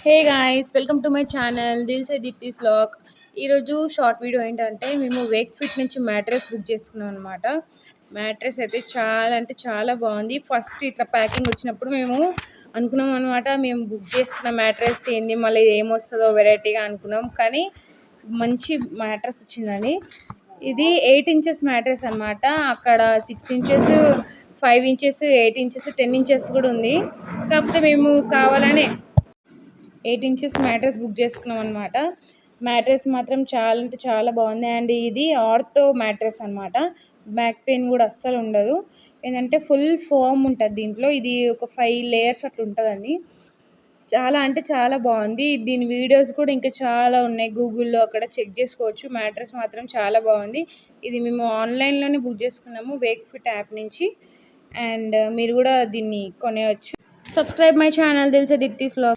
Hey guys, welcome to my channel Dilse Deepthi's vlog. ఈరోజు short video ఏంటంటే మేము వేక్ ఫిట్ నుంచి మ్యాట్రెస్ బుక్ చేసుకున్నాం అనమాట. మ్యాట్రెస్ అయితే చాలా అంటే చాలా బాగుంది. ఫస్ట్ ఇట్లా ప్యాకింగ్ వచ్చినప్పుడు మేము అనుకున్నాం అనమాట, మేము బుక్ చేసుకున్న మ్యాట్రెస్ ఏంది, మళ్ళీ ఏమొస్తుందో వెరైటీగా అనుకున్నాం. కానీ మంచి మ్యాట్రెస్ వచ్చిందని. ఇది 8 ఇంచెస్ మ్యాట్రెస్ అనమాట. అక్కడ 6 ఇంచెస్, 5 ఇంచెస్, 8 ఇంచెస్, 10 ఇంచెస్ కూడా ఉంది. కాకపోతే మేము కావాలనే 8 ఇంచెస్ మ్యాట్రెస్ బుక్ చేసుకున్నాం అనమాట. మ్యాట్రెస్ మాత్రం చాలా అంటే చాలా బాగుంది. అండ్ ఇది ఆర్థో మ్యాట్రెస్ అనమాట. బ్యాక్ పెయిన్ కూడా అస్సలు ఉండదు. ఏంటంటే ఫుల్ ఫోమ్ ఉంటుంది దీంట్లో. ఇది ఒక 5 లేయర్స్ అట్లా ఉంటుందండి. చాలా అంటే చాలా బాగుంది. దీని వీడియోస్ కూడా ఇంకా చాలా ఉన్నాయి, గూగుల్లో అక్కడ చెక్ చేసుకోవచ్చు. మ్యాట్రెస్ మాత్రం చాలా బాగుంది. ఇది మేము ఆన్లైన్లోనే బుక్ చేసుకున్నాము, వేక్ ఫిట్ యాప్ నుంచి. అండ్ మీరు కూడా దీన్ని కొనేయచ్చు. Subscribe my channel Dilse Deepthi's vlog.